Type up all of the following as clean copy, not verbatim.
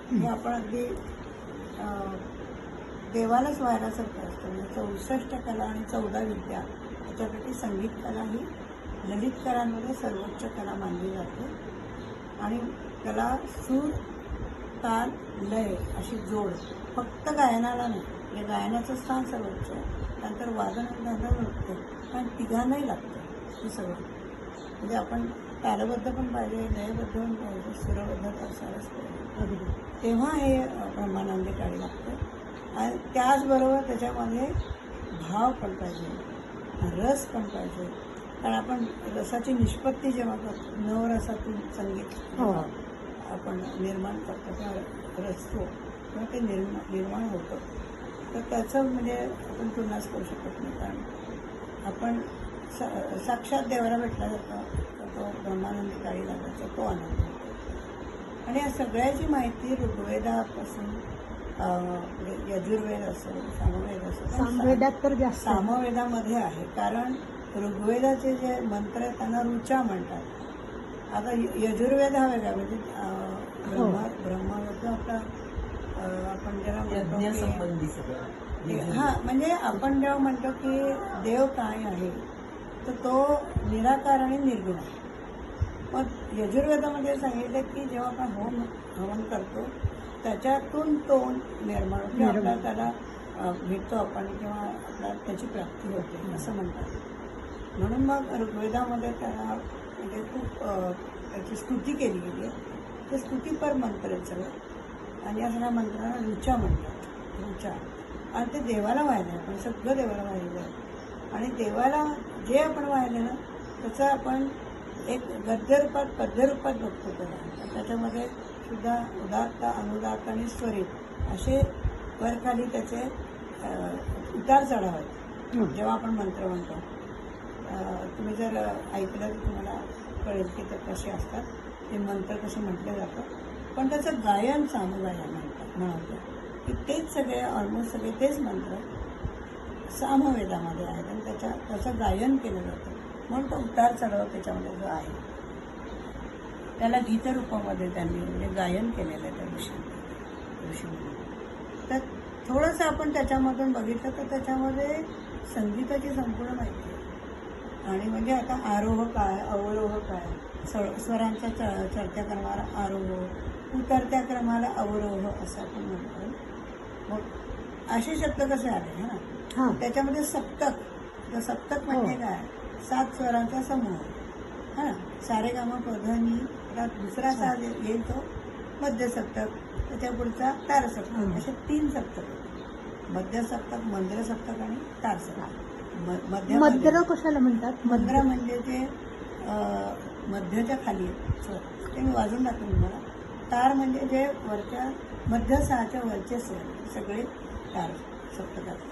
हे आपण अगदी देवालाच व्हायलासारखं असतं. म्हणजे 64 कला आणि 14 विद्या, त्याच्यापैकी संगीत कला ही ललित कलांमध्ये सर्वोच्च कला मानली जाते. आणि त्याला सूर, ताल, लय अशी जोड, फक्त गायनाला नाही, म्हणजे गायनाचं स्थान सर्वोच्च आहे, नंतर वादन आणि नृत्य, पण तिघांनाही लागतं हे सगळं. म्हणजे आपण तालबद्ध पण पाहिजे, लयबद्ध पण पाहिजे, सुरबद्ध असायलाच पाहिजे. तेव्हा हे ब्रह्मानंदी काळी लागतं. आणि त्याचबरोबर त्याच्यामध्ये भाव पण पाहिजे, रस पण पाहिजे. कारण आपण रसाची निष्पत्ती जेव्हा करतो, नवरसातून संगीत आपण निर्माण करतो किंवा रचतो किंवा ते निर्माण होतं, तर त्याचं म्हणजे आपण तुलनाच करू शकत नाही. कारण आपण साक्षात देवाला भेटला जातो, तो ब्रह्मानंदी काळी लागायचा तो आनंद होतो. आणि या सगळ्याची माहिती ऋग्वेदापासून यजुर्वेद असेल, सामवेद असेल, सामवेदात तर जास्त सामवेदामध्ये आहे. कारण ऋग्वेदाचे जे मंत्र आहेत त्यांना ऋचा म्हणतात. आता यजुर्वेद हा वेगळा, म्हणजे ब्रह्मवेद आपला आपण जेव्हा म्हणजे आपण जेव्हा म्हणतो की देव काय आहे, तर तो निराकार आणि निर्गुण आहे. मग यजुर्वेदामध्ये सांगितलं की जेव्हा आपण हवन करतो त्याच्यातून तो निर्माण होतो, आपल्याला त्याला भेटतो आपण किंवा आपल्याला त्याची प्राप्ती होते असं म्हणतात. म्हणून मग ऋग्वेदामध्ये त्याला म्हणजे खूप त्याची स्तुती केली गेली आहे. ते स्तुतीपर मंत्र आहेत सगळं, आणि या सगळ्या मंत्रांना ऋचा म्हणतात. ऋचा, आणि ते देवाला वाहिलं आहे, आपण सगळं देवाला वाहिलं आहे. आणि देवाला जे आपण वाहिलं ना त्याचं आपण एक गद्यरूपात पद्यरूपात बघतो त्याला. त्याच्यामध्ये सुद्धा उदात्त, अनुदात्त आणि स्वरित असे वरखाली त्याचे उतार चढाव आहेत जेव्हा आपण मंत्र म्हणतो. तुम्ही जर ऐकलं तर तुम्हाला कळेल की ते कसे असतात, ते मंत्र कसे म्हटले जातात. पण त्याचं गायन सामगायन म्हणतात की तेच सगळे ऑलमोस्ट सगळे तेच मंत्र सामवेदामध्ये आहेत आणि त्याचं गायन केलं जातं. म्हणून तो उतार चढाव त्याच्यामध्ये जो आहे त्याला गीतरूपामध्ये त्यांनी म्हणजे गायन केलेलं आहे त्या ऋषींनी. तर थोडंसं आपण त्याच्यामधून बघितलं तर त्याच्यामध्ये संगीताची संपूर्ण माहिती आहे. आणि म्हणजे आता आरोह काय, अवरोह काय, स्वरांच्या चढत्या क्रमाला आरोह, उतरत्या क्रमाला अवरोह असं आपण म्हणतो. मग असे शब्द कसे आले ना, त्याच्यामध्ये सप्तक, तर सप्तक म्हणजे काय, 7 स्वरांचा समूह. सारेगामा पधनी, दुसरा साज येईल तो मध्य सप्तक, त्याच्या पुढचा तार सप्तक, असे 3 सप्तक, मध्य सप्तक, मंद्र सप्तक आणि तार सप्तक. मंद्र कशाला म्हणतात? मंद्र म्हणजे ते मध्यच्या खाली स्वर, ते मी वाजून दाखवेन तुम्हाला. तार म्हणजे जे वरच्या मध्य 6च्या वरचे स्वर सगळे तार सप्तकात.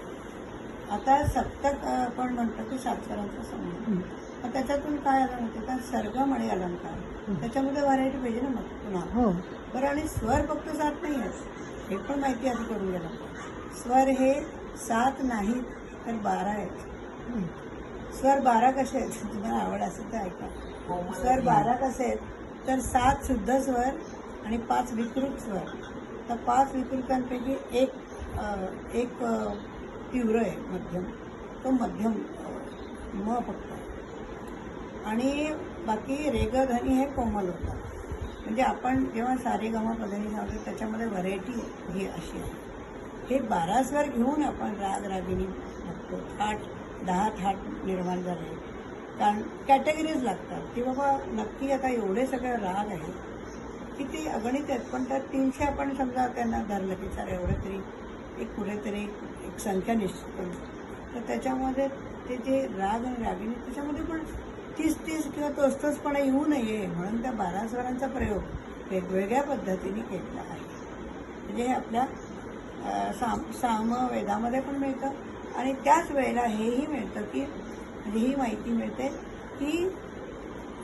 आता सप्तक आपण म्हणतो की 7 स्वरांचा समूह. मग त्याच्यातून काय आलं म्हणते तर सर्गम आणि अलंकार, त्याच्यामध्ये व्हरायटी पाहिजे ना मग पुन्हा. बरं, आणि स्वर फक्त 7 नाही आहेत हे पण माहिती आधी करून गेलं. स्वर हे 7 नाहीत तर 12 आहेत. स्वर 12 कसे आहेत तुम्हाला आवड असेल तर ऐका. स्वर 12 कसे आहेत तर 7 शुद्ध स्वर आणि 5 विकृत स्वर. तर 5 विकृतांपैकी एक तीव्र आहे मध्यम, तो मध्यम म फक्त, आणि बाकी रेगधनी हे कोमल होतात. म्हणजे आपण जेव्हा सारेगमा पधनी सांगतो त्याच्यामध्ये व्हरायटी ही अशी आहे. हे 12 स्वर घेऊन आपण राग रागिनी बघतो. 10 थाट निर्माण झाले, कारण कॅटेगरीज लागतात की बाबा नक्की आता एवढे सगळे राग आहेत की ते अगणित आहेत. पण तर 300 आपण समजा त्यांना धरलं की सर एवढं तरी एक कुठेतरी एक संख्या निश्चित करू. तर त्याच्यामध्ये ते जे राग आणि रागिनी त्याच्यामध्ये पण 30 किंवा तोचपणा येऊ नये म्हणून त्या 12 स्वरांचा प्रयोग वेगवेगळ्या पद्धतीने केलेला आहे. म्हणजे हे आपल्या सामवेदामध्ये पण मिळतं. आणि त्याच वेळेला हेही मिळतं की म्हणजे ही माहिती मिळते की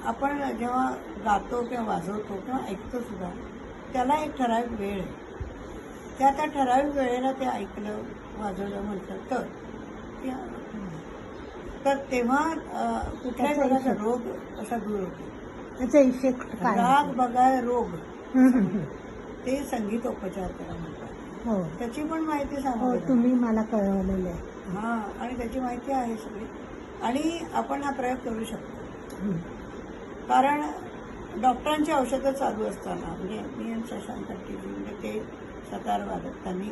आपण जेव्हा गातो किंवा वाजवतो किंवा ऐकतो सुद्धा त्याला एक ठराविक वेळ आहे. त्या ठराविक वेळेला ते ऐकलं वाजवलं म्हटलं तर तेव्हा कुठल्याही प्रकारचा रोग असा दूर होतो. त्याचा इफेक्ट काय? राग बघाय रोग ते संगीतोपचार करा म्हणतात. हो त्याची पण माहिती हो सांगू तुम्ही मला कळवलेलं आहे. हां, आणि त्याची माहिती आहे सगळी. आणि आपण हा प्रयोग करू शकतो. हं. कारण डॉक्टरांची औषधं चालू असताना म्हणजे मी आणि शशांक कट्टीजी म्हणजे ते सतारवादक त्यांनी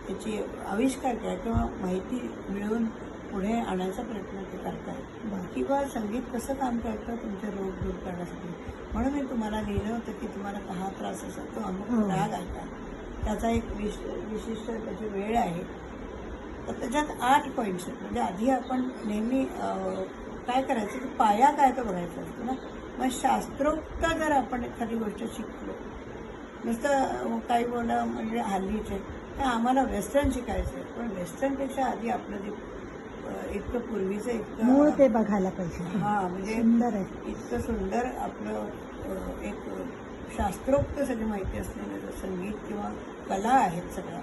त्याची आविष्कार केला किंवा माहिती मिळवून पुढे आणायचा प्रयत्न ते करतात. बरं. किंवा संगीत कसं काम करतं तुमचे रोग दूर करण्यासाठी. म्हणून मी तुम्हाला लिहिलं होतं की तुम्हाला हा त्रास असेल तो अमुक हो. राग ऐका, त्याचा एक विशिष्ट त्याची वेळ आहे. तर त्याच्यात 8 पॉईंट्स आहेत. म्हणजे आधी आपण नेहमी काय करायचं की पाया काय तो बघायचा असतो ना. मग शास्त्रोक्त जर आपण एखादी गोष्ट शिकलो, नुसतं काही बोलणं म्हणजे हल्लीचे तर आम्हाला वेस्टर्न शिकायचं आहे. पण वेस्टर्नपेक्षा आधी आपलं जे इतकं पूर्वीचं मूळ ते इतकं बघायला पाहिजे. हां म्हणजे सुंदर आहे. इतकं सुंदर आपलं एक शास्त्रोक्त सगळी माहिती असलेलं जे संगीत किंवा कला आहेत सगळ्या,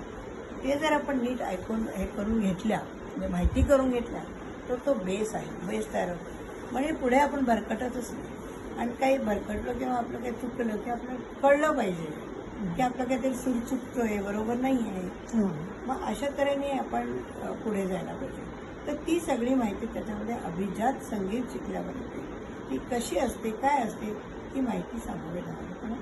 ते जर आपण नीट ऐकून हे करून घेतल्या म्हणजे माहिती करून घेतल्या तर तो बेस आहे. बेस तयार होतो म्हणजे पुढे आपण भरकटतच नाही. आणि काही भरकटलं किंवा आपलं काही चुकलं की आपलं कळलं पाहिजे की आपलं काहीतरी सूर चुकतोय, बरोबर नाही आहे. हो. मग अशा तऱ्हेने आपण पुढे जायला पाहिजे. तर ती सगळी माहिती त्याच्यामध्ये अभिजात संगीत शिकल्यावर येते. ती कशी असते, काय असते, ती माहिती सांगावी लागते.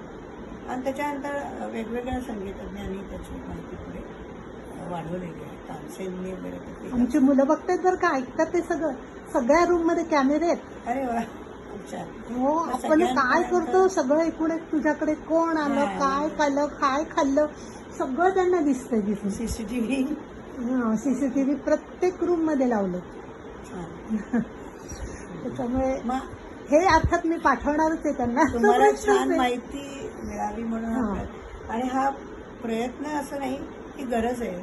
आणि त्याच्यानंतर वेगवेगळ्या संगीतज्ञांनी त्याची माहिती पुढे वाढवलेली आहे. तानसेननी वगैरे तर ते- आमची मुलं बघतात बरं का, ऐकतात ते सगळं. सगळ्या रूम मध्ये कॅमेरे आहेत. अरे वा, अच्छा. हो मग आपण काय सगळ्यांपर्यंत- करतो सगळं एकूण एक तुझ्याकडे कोण आलं, हां. काय खाल्लं, काय खाल्लं, सगळं त्यांना दिसतंय तिथून. सीसीटीव्ही सीसीटीव्ही प्रत्येक रूम मध्ये लावलं. त्याच्यामुळे मग हे अर्थात मी पाठवणारच आहे त्यांना. तुम्हाला प्रश्नच छान आहे. माहिती मिळावी म्हणून हां. आपलं- आणि हा प्रयत्न असं नाही की गरज आहे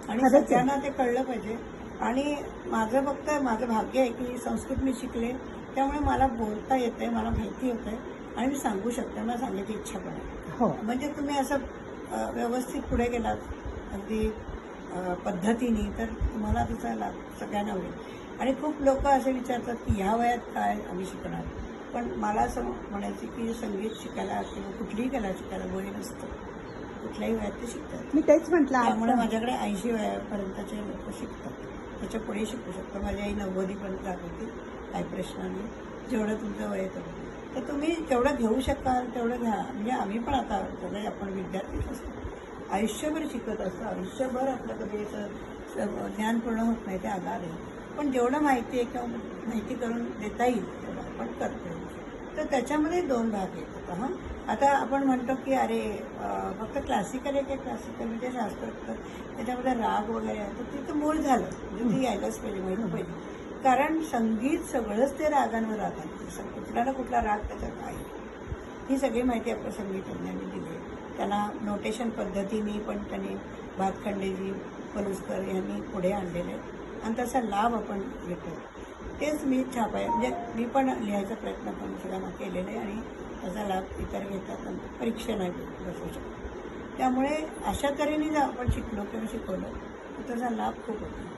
आणि खरंच आहे. सगळ्यांना ते कळलं पाहिजे. आणि माझं फक्त माझं भाग्य आहे की संस्कृत मी शिकले, त्यामुळे मला बोलता येते, मला माहिती होते आणि मी सांगू शकते. मला सांगायची इच्छा पण आहे. हो म्हणजे तुम्ही असं व्यवस्थित पुढे गेलात अगदी पद्धतीने तर तुम्हाला त्याचा लाभ सगळ्यांना होईल. आणि खूप लोक असे विचारतात की ह्या वयात काय आम्ही शिकणार. पण मला असं म्हणायचं की संगीत शिकायला किंवा कुठलीही कला शिकायला वय नसतं. कुठल्याही वयात ते शिकतात. मी तेच म्हटलं त्यामुळे आता. माझ्याकडे 80 वयापर्यंतचे लोक शिकतात. त्याच्या पुढे शिकू शकतो. माझी आई 90पर्यंत जात होती. काही प्रश्न नाही. जेवढं तुमचं वय तेवढं तर तुम्ही जेवढं घेऊ शकाल तेवढं घ्या. म्हणजे आम्ही पण आता सगळे आपण विद्यार्थीच असतो. आयुष्यभर शिकत असतो. आयुष्यभर आपलं कधी याचं ज्ञान पूर्ण होत नाही, ते आधार आहे. पण जेवढं माहिती आहे किंवा माहिती करून देता येईल तेवढं आपण करतो. तर त्याच्यामध्ये 2 भाग येतात. हां, आता आपण म्हणतो की अरे फक्त क्लासिकल आहे, काय क्लासिकल म्हणजे शास्त्रोक्त त्याच्यामध्ये राग वगैरे आहे, तर तिथं मूळ झालं म्हणजे ते यायलाच पाहिजे, माहिती पाहिजे. कारण संगीत सगळंच ते रागांवर आधारित. कुठला ना कुठला राग त्याच्यात आहे. ही सगळी माहिती आपल्या संगीतज्ञांनी दिली आहे. त्यांना नोटेशन पद्धतीने पण त्यांनी भातखंडेजी, पलुसकर यांनी पुढे आणलेले आहेत आणि त्याचा लाभ आपण घेतो. तेच मी छापाय म्हणजे मी पण लिहायचा प्रयत्न करून सगळ्यांना केलेला आहे आणि त्याचा लाभ इतर घेतात आणि परीक्षेला बसू शकतो. त्यामुळे अशा तऱ्हेने जर आपण शिकलो किंवा शिकवलं तर त्याचा लाभ खूप होतो.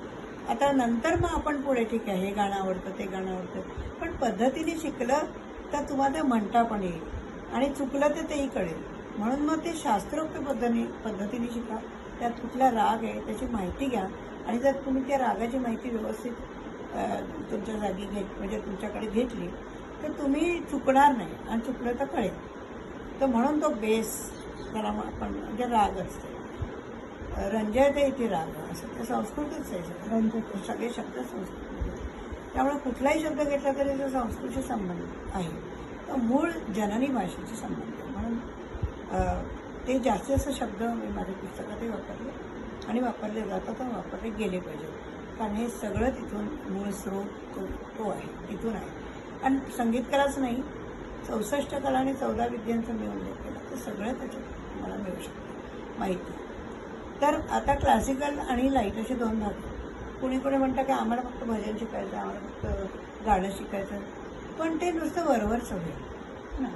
आता नंतर मग आपण पुढे ठीक आहे, हे गाणं आवडतं, ते गाणं आवडतं, पण पद्धतीने शिकलं तर तुम्हाला म्हणता पण येईल आणि चुकलं तर तेही कळेल. म्हणून मग ते शास्त्रोक्त पद्धतीने शिका. त्यात कुठला राग आहे त्याची माहिती घ्या आणि जर तुम्ही त्या रागाची माहिती व्यवस्थित तुमच्या जागी म्हणजे तुमच्याकडे घेतली तर तुम्ही चुकणार नाही आणि चुकलं तर कळेल. तर म्हणून तो बेस त्याला आपण म्हणजे राग असते. रंजयते इथे राग असं ते संस्कृतच आहे. रंजते. सगळे शब्द संस्कृत. त्यामुळे कुठलाही शब्द घेतला तरी तो संस्कृतशी संबंध आहे. तर मूळ जननी भाषेशी संबंध आहे. म्हणून ते जास्त शब्द मी माझ्या पुस्तकातही वापरले आणि वापरले जातात आणि वापरले गेले पाहिजे. कारण हे सगळं तिथून मूळ स्रोत तो आहे, तिथून आहे. आणि संगीतकलाच नाही, 64 कला आणि 14 विद्यांचा मी उल्लेख केला तर सगळं त्याच्यात तुम्हाला मिळू शकतं माहिती. तर आता क्लासिकल आणि लाईट असे 2 भाग. कुणी म्हणतं की आम्हाला फक्त भजन शिकायचं, आम्हाला फक्त गाणं शिकायचं, पण ते नुसतं वरवरच हवं ना.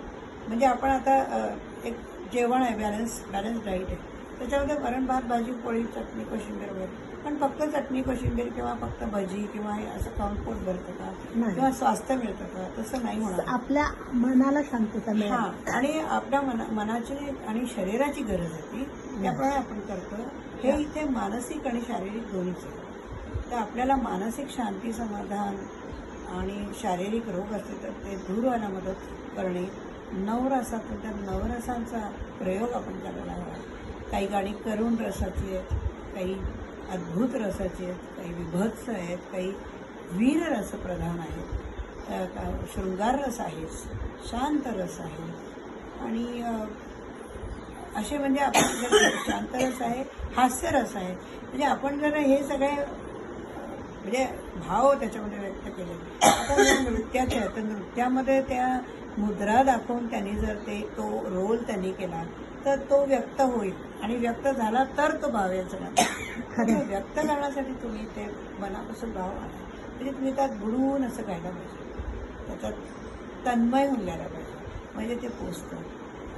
म्हणजे आपण आता एक जेवण आहे, बॅलन्स डाईट आहे, त्याच्यामध्ये वरण भात भाजी पोळी चटणी कोशिंबीर वगैरे. पण फक्त चटणी कोशिंबीर किंवा फक्त भजी किंवा हे असं खाऊन पोट भरतं का नाही. किंवा स्वास्थ्य मिळतं का, तसं नाही होणार. आपल्या मनाला शांतता मिळेल. हां, आणि आपल्या मनाची आणि शरीराची गरज आहे ती, त्याप्रमाणे आपण करतो. हे इथे मानसिक आणि शारीरिक दोन्हीच आहे. तर आपल्याला मानसिक शांती, समाधान आणि शारीरिक रोग असतील तर ते दूर व्हायला मदत करणे. नवरसातून त्या नवरसांचा प्रयोग आपण करायला हवा. काही गाणी करुण रसाची आहेत, काही अद्भुत रसाची आहेत, काही विभत्स आहेत, काही वीर रसप्रधान आहेत, शृंगार रस आहे, शांत रस आहे. आणि असे म्हणजे आपण शांत रस आहे, हास्य रस आहे. म्हणजे आपण जर हे सगळे म्हणजे भाव त्याच्यामध्ये व्यक्त केले. आता जर नृत्याचे आहे तर नृत्यामध्ये त्या मुद्रा दाखवून त्यांनी जर तो रोल त्यांनी केला तर तो व्यक्त होईल, आणि व्यक्त झाला तर तो भाव यायचा नाही. व्यक्त करण्यासाठी तुम्ही ते मनापासून भाव आणा. म्हणजे तुम्ही त्यात बुडवून असं गायला पाहिजे, त्याच्यात तन्मय होऊन गायला पाहिजे, म्हणजे ते पोचतं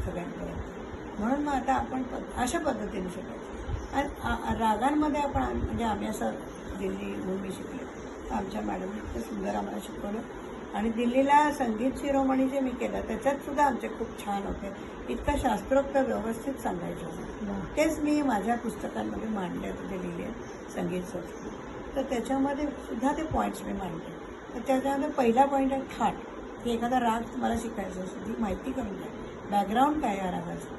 सगळ्यांपर्यंत. म्हणून मग आता आपण अशा पद्धतीने शिकायचं. आणि रागांमध्ये आपण म्हणजे आम्ही असं दिल्लीहून मी शिकले, तर आमच्या मॅडमने इतकं सुंदर आम्हाला शिकवलं. आणि दिल्लीला संगीत शिरोमणी जे मी केलं त्याच्यात सुद्धा आमचे खूप छान होते. इतकं शास्त्रोक्त व्यवस्थित सांगायचं. तेच मी माझ्या पुस्तकांमध्ये मांडले होते, ते लिहिले संगीत संस्कृत. तर त्याच्यामध्ये सुद्धा ते पॉईंट्स मी मांडले. तर त्याच्यामध्ये पहिला पॉईंट आहे थाट, की एखादा राग तुम्हाला शिकायचा असेल ती माहिती करून द्या, बॅकग्राऊंड काय या रागाचं.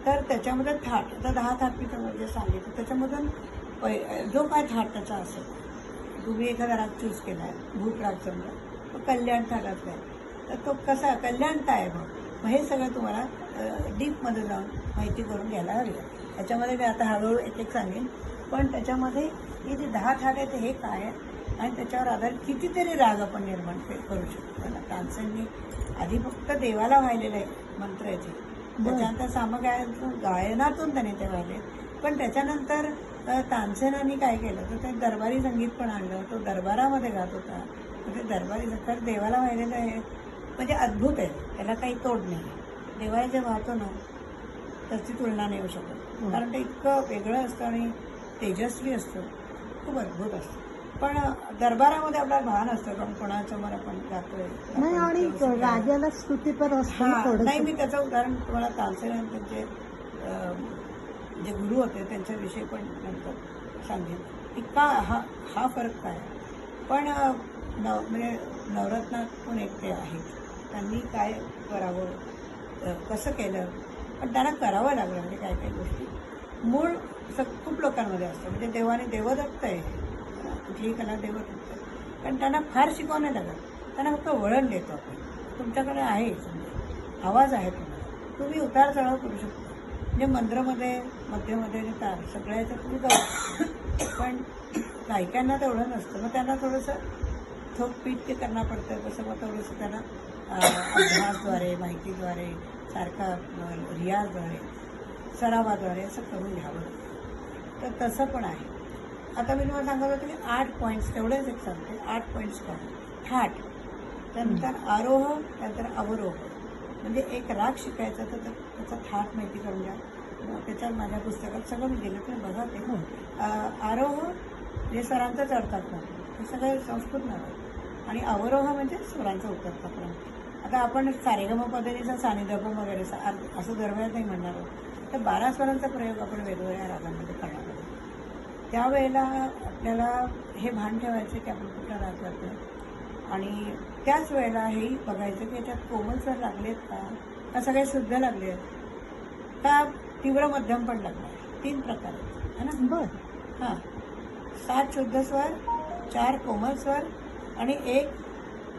तर त्याच्यामध्ये थाट, आता 10 थाट मी तुम्हाला जे सांगितलं त्याच्यामधून जो काय थाट त्याचा असेल, तुम्ही एखादा राग चूज केला आहे, भूत राग समजा, तो कल्याण थाटातला आहे, तर तो कसा कल्याण काय आहे मग हे सगळं तुम्हाला डीपमध्ये जाऊन माहिती करून घ्यायला हवी. त्याच्यामध्ये मी आता हळूहळू एक एक सांगेन, पण त्याच्यामध्ये हे जे 10 थाट आहेत हे काय आहे आणि त्याच्यावर आधारित कितीतरी राग आपण निर्माण करू शकतो. तानसेननी आधी फक्त देवाला वाहिलेले मंत्र आहेत, त्याच्यानंतर गायनातून त्याने ते वाहिले. पण त्याच्यानंतर तानसेनांनी काय केलं तर ते दरबारी संगीत पण आणलं, तो दरबारामध्ये गात होता. म्हणजे दरबारी तर देवाला वाहिलेलं आहे म्हणजे अद्भुत आहे, त्याला काही तोड नाही. देवाला जे वाहतो ना त्याची तुलना नाही होऊ शकत, कारण ते इतकं वेगळं असतं आणि तेजस्वी असतं, खूप अद्भुत असतं. पण दरबारामध्ये आपला भान असतं, कारण कोणासमोर आपण गातोय नाही, आणि राजाला स्तुतीपर असतं. नाही, मी त्याचं उदाहरण तुम्हाला तानसेन त्यांचे जे गुरु होते त्यांच्याविषयी पण नंतर सांगेन की का हा फरक काय. पण म्हणजे नवरत्नात पण एक ते आहेत, त्यांनी काय करावं कसं केलं, पण त्यांना करावं लागलं. म्हणजे काय काही गोष्टी मूळ खूप लोकांमध्ये असतं. म्हणजे देवाने देवदत्त आहे, कुठलीही कला देवदत्त आहे, पण त्यांना फार शिकवावं नाही लागत. त्यांना फक्त वळण देतो आपण, तुमच्याकडे आहे समजा आवाज आहे, तुम्ही उतार चढाव करू शकता. म्हणजे मंद्रमध्ये मध्यमध्ये आणि तार सगळ्या याच्यात तुम्ही जाऊ. पण गायकांना तेवढं नसतं, मग त्यांना थोडंसं थोपपीठ ते करणं पडतं. तसं मग थोडंसं त्यांना अभ्यासद्वारे, माहितीद्वारे, सारखा रियाजद्वारे, सरावाद्वारे असं करून घ्यावं लागतं. तर तसं पण आहे. आता मी तुम्हाला सांगत होते की 8 पॉईंट्स, तेवढेच एक सांगते. 8 पॉईंट्स काय थाट, त्यानंतर आरोह, त्यानंतर अवरोह. म्हणजे एक राग शिकायचा तर त्याचा थाट माहिती करून घ्या. त्याच्यावर माझ्या पुस्तकात सगळं मी दिलं तर बघा ते. आरोह म्हणजे स्वरांचं चढतात ना, हे सगळं संस्कृत नाव. आणि अवरोह म्हणजे स्वरांचं उतरतात. आता आपण सारेगम पद्धतीचा सानिधपम वगैरे असं दरवेळेस नाही म्हणणार आहोत. तर 12 स्वरांचा प्रयोग आपण वेगवेगळ्या रागांमध्ये करणार आहोत. त्यावेळेला आपल्याला हे भान ठेवायचं की आपण कुठला राग करतो. आणि त्याच वेळेला हेही बघायचं की याच्यात कोमल स्वर लागलेत का सगळे शुद्ध लागले आहेत का, तीव्र मध्यम पण लागला. 3 प्रकार आहेत है ना. बरं. हां, 7 शुद्ध स्वर, 4 कोमल स्वर आणि 1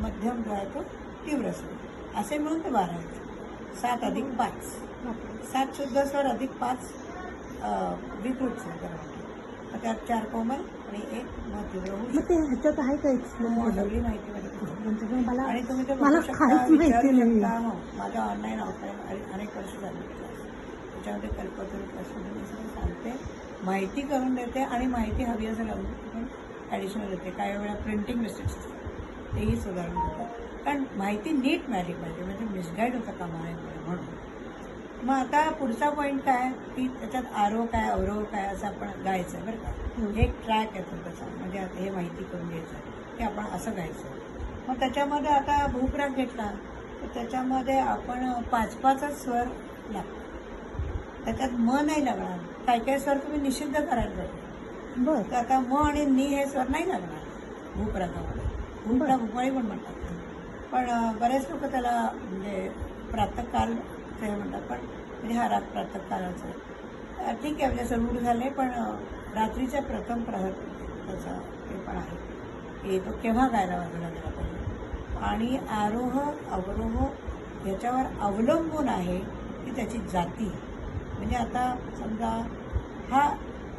मध्यम जो आहे तो तीव्र स्वर, असे मिळून ते 12 आहेत. 7 अधिक 5, 7 शुद्ध स्वर अधिक 5 विकृत स्वर. त्यात 4 कोमल आणि 1 तीव्र होऊ शकतो. ह्याच्यात आहे का सगळी माहिती मला, आणि तुम्ही ते मला बघू काहीच शकता, माहिती विचारू नाही. शकता. माझं ऑनलाईन ऑफलाईन अनेक वर्ष झाली क्लास, त्याच्यामध्ये कल्पतरूपासून मी सगळं सांगते, माहिती करून देते. आणि माहिती हवी असं लावून पण ॲडिशनल देते. काही वेळा प्रिंटिंग मिस्टेक्स असतात तेही सुधारून देतात, कारण माहिती नीट मिळाली पाहिजे, म्हणजे मिसगाईड होता कामा नये म्हणून. मग आता पुढचा पॉईंट काय की त्याच्यात आरोह काय अवरोह काय असं आपण गायचं बरं का. एक ट्रॅक येतो त्याचा, म्हणजे आता हे माहिती करून घ्यायचं की आपण असं गायचं. मग त्याच्यामध्ये आता भूपराग घेतला तर त्याच्यामध्ये आपण 5-5च स्वर लागतो. त्याच्यात म नाही लागणार. काही काही स्वर तुम्ही निषिद्ध करायला पाहिजे. बर. तर आता म आणि नी हे स्वर नाही लागणार भूपरागामध्ये. भूपराग भूपाळी पण म्हणतात. पण बरेच लोक त्याला म्हणजे प्रातःकाल ते म्हणतात, पण म्हणजे हा राग प्रातःकालाचा आहे. ठीक आहे, म्हणजे रूढ झाले, पण रात्रीच्या प्रथम प्रहर त्याचा हे पण आहे की तो केव्हा गायला वाजवला गेला पाहिजे. आणि आरोह अवरोह याच्यावर अवलंबून आहे की त्याची जाती. म्हणजे आता समजा हा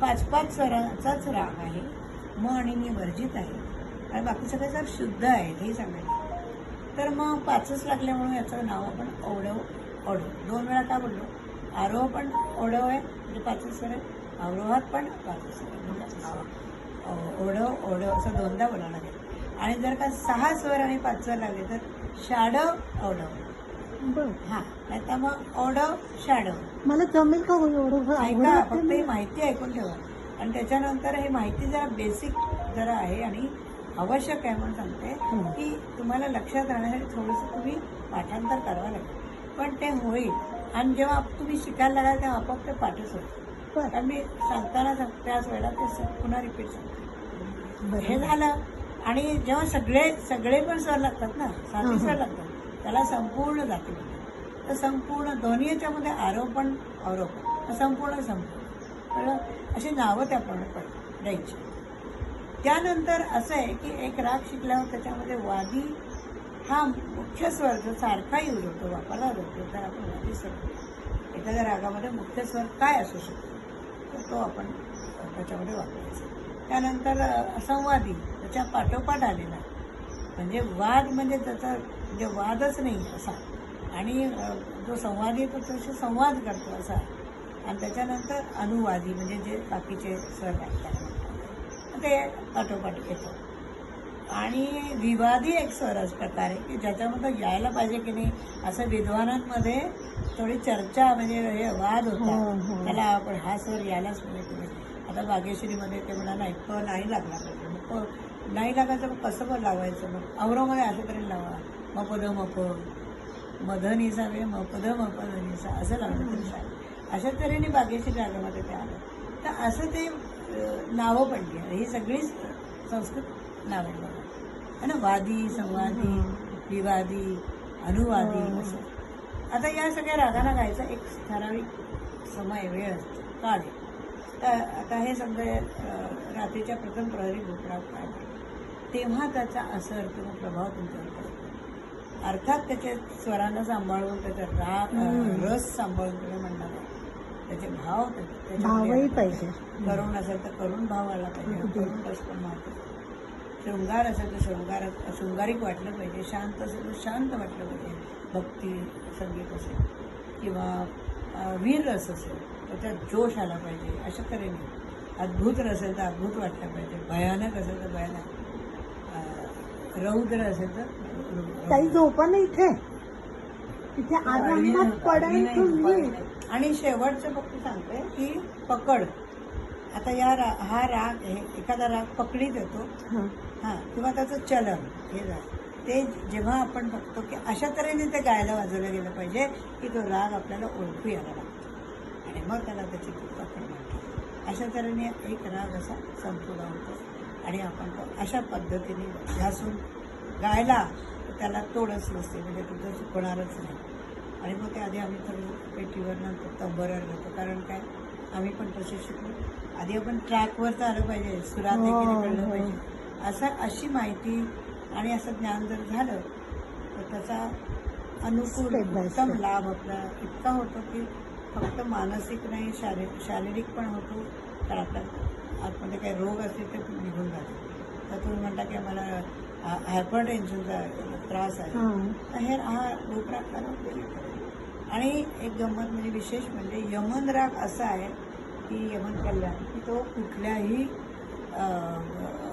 5-5 स्वराचाच राग आहे, म आणि मी वर्जित आहे आणि बाकी सगळे जर शुद्ध आहे हे सांगायचं. तर मग 5च लागल्यामुळे याचं नाव आपण ओढव ओढव 2 वेळा का बोललो. आरोह पण ओढव आहे म्हणजे 5च स्वर आहे, अवरोहात पण 5च स्वर आहे म्हणजे ओढव ओढव असं 2दा बोलावं लागेल. आणि जर का 6 स्वर आणि 5 स्वर लागले तर शाडव ओढव. बर. हां, नाही तर मग ओढव शाडव. मला जमेल का हो एवढं अवघड ऐका, वाटतंय फक्त ही मला. माहिती ऐकून ठेवा. आणि त्याच्यानंतर ही माहिती जरा बेसिक जरा आहे आणि आवश्यक आहे म्हणून सांगते की तुम्हाला लक्षात राहण्यासाठी थोडंसं तुम्ही पाठांतर करावं लागेल. पण ते होईल आणि जेव्हा तुम्ही शिकायला लागाल तेव्हा आपोआप ते पाठच होईल. बर. कारण मी सांगताना त्याच वेळेला ते पुन्हा रिपीट सांगते. बरं. हे झालं. आणि जेव्हा सगळे पण स्वर लागतात ना, 7 स्वर लागतात, त्याला संपूर्ण जाती म्हणतात. तर संपूर्ण दोन्ही याच्यामध्ये आरोह पण अवरोह पण संपूर्ण कळलं. अशी नावं त्याप्रमाणे द्यायची. त्यानंतर असं आहे की एक राग शिकल्यावर त्याच्यामध्ये वादी हा मुख्य स्वर जो सारखा यूज होतो, वापरला जातो, तर आपण वादी स्वर. एखाद्या रागामध्ये मुख्य स्वर काय असू शकतो तर तो आपण त्याच्यामध्ये वापरायचा. त्यानंतर संवादी त्याच्या पाठोपाठ आलेला, म्हणजे वाद म्हणजे त्याचा म्हणजे वादच नाही असा, आणि जो संवादी तो तसे संवाद करतो असा. आणि त्याच्यानंतर अनुवादी म्हणजे जे बाकीचे स्वर लागतात ते पाठोपाठ येतो. आणि विवादी एक स्वरच प्रकार आहे की ज्याच्यामध्ये यायला पाहिजे की नाही असं विद्वानांमध्ये थोडी चर्चा म्हणजे हे वाद होता. त्याला आपण हा स्वर यायलाच पाहिजे की नाही. आता बागेश्वरीमध्ये ते म्हणा नाही प नाही लागला पाहिजे, मग नाही लागायचं मग कसं पण लावायचं. मग अवरोमध्ये असं तरी लावा, मग पद मप मधनिसा वे मपद मपदनिसा असं लावलं तरी चालेल. अशा तऱ्हेने बागेश्वरी रागामध्ये ते आलं. तर असं ते नावं पडली. ही सगळीच संस्कृत नावं बघा है ना. वादी, संवादी, विवादी, अनुवादी असं. आता या सगळ्या रागांना गायचा एक ठराविक समय वेळ असतो, काळ आहे. तर आता हे समजा रात्रीच्या प्रथम प्रहरी भूपराग काय तेव्हा त्याचा असर किंवा प्रभाव तुमच्यावर पडतो. अर्थात त्याचे स्वरांना सांभाळून त्याचा राग रस सांभाळून तुम्ही म्हणणार त्याचे भाव भावही पाहिजे. करुण असेल तर करुण भाव आला पाहिजे, करुण रस पण महत्वाचा. शृंगार असेल तर शृंगारिक वाटलं पाहिजे, शांत असेल तर शांत वाटलं पाहिजे. भक्ती संगीत असेल किंवा वीर रस असेल त्याच्यात जोश आला पाहिजे. अशा तऱ्हेने अद्भुत रस असेल तर अद्भुत वाटलं पाहिजे, भयानक असेल तर भयानक, रौद्र असेल तर काही झोपा नाही तिथे आरामात पडायचं. आणि शेवटचं फक्त सांगते की पकड. आता हा राग आहे, एखादा राग पकडीत येतो हां, किंवा त्याचं चलन हे राग ते जेव्हा आपण बघतो की अशा तऱ्हेने ते गायला वाजवलं गेलं पाहिजे की तो राग आपल्याला ओळखू यायला लागतो आणि मग त्याला त्याची पकड म्हणतो. अशा तऱ्हेने एक राग असा संपूर्ण होतो आणि आपण तो अशा पद्धतीने घासून गायला त्याला तोडच नसते, म्हणजे तुझं चुकणारच नाही. आणि मग ते आधी आम्ही तर पेटीवर नंतर तंबरवर घेतो. कारण काय आम्ही पण तसे शिकलो. आधी आपण ट्रॅकवर तर आलं पाहिजे, सुरात एकीने कळलं पाहिजे. अशी माहिती आणि असं ज्ञान जर झालं तर त्याचा अनुकूल उत्तम लाभ आपला इतका होतो की फक्त मानसिक नाही शारीरिक पण होतो. तर आपल्या आतमध्ये काही रोग असतील ते निघून जाते. तर तुम्ही म्हणता की आम्हाला हायपर टेन्शनचा त्रास आहे, तर हा भूपराग करा. आणि एक गंमत म्हणजे विशेष म्हणजे यमन राग असा आहे की यमन कल्याण की तो कुठल्याही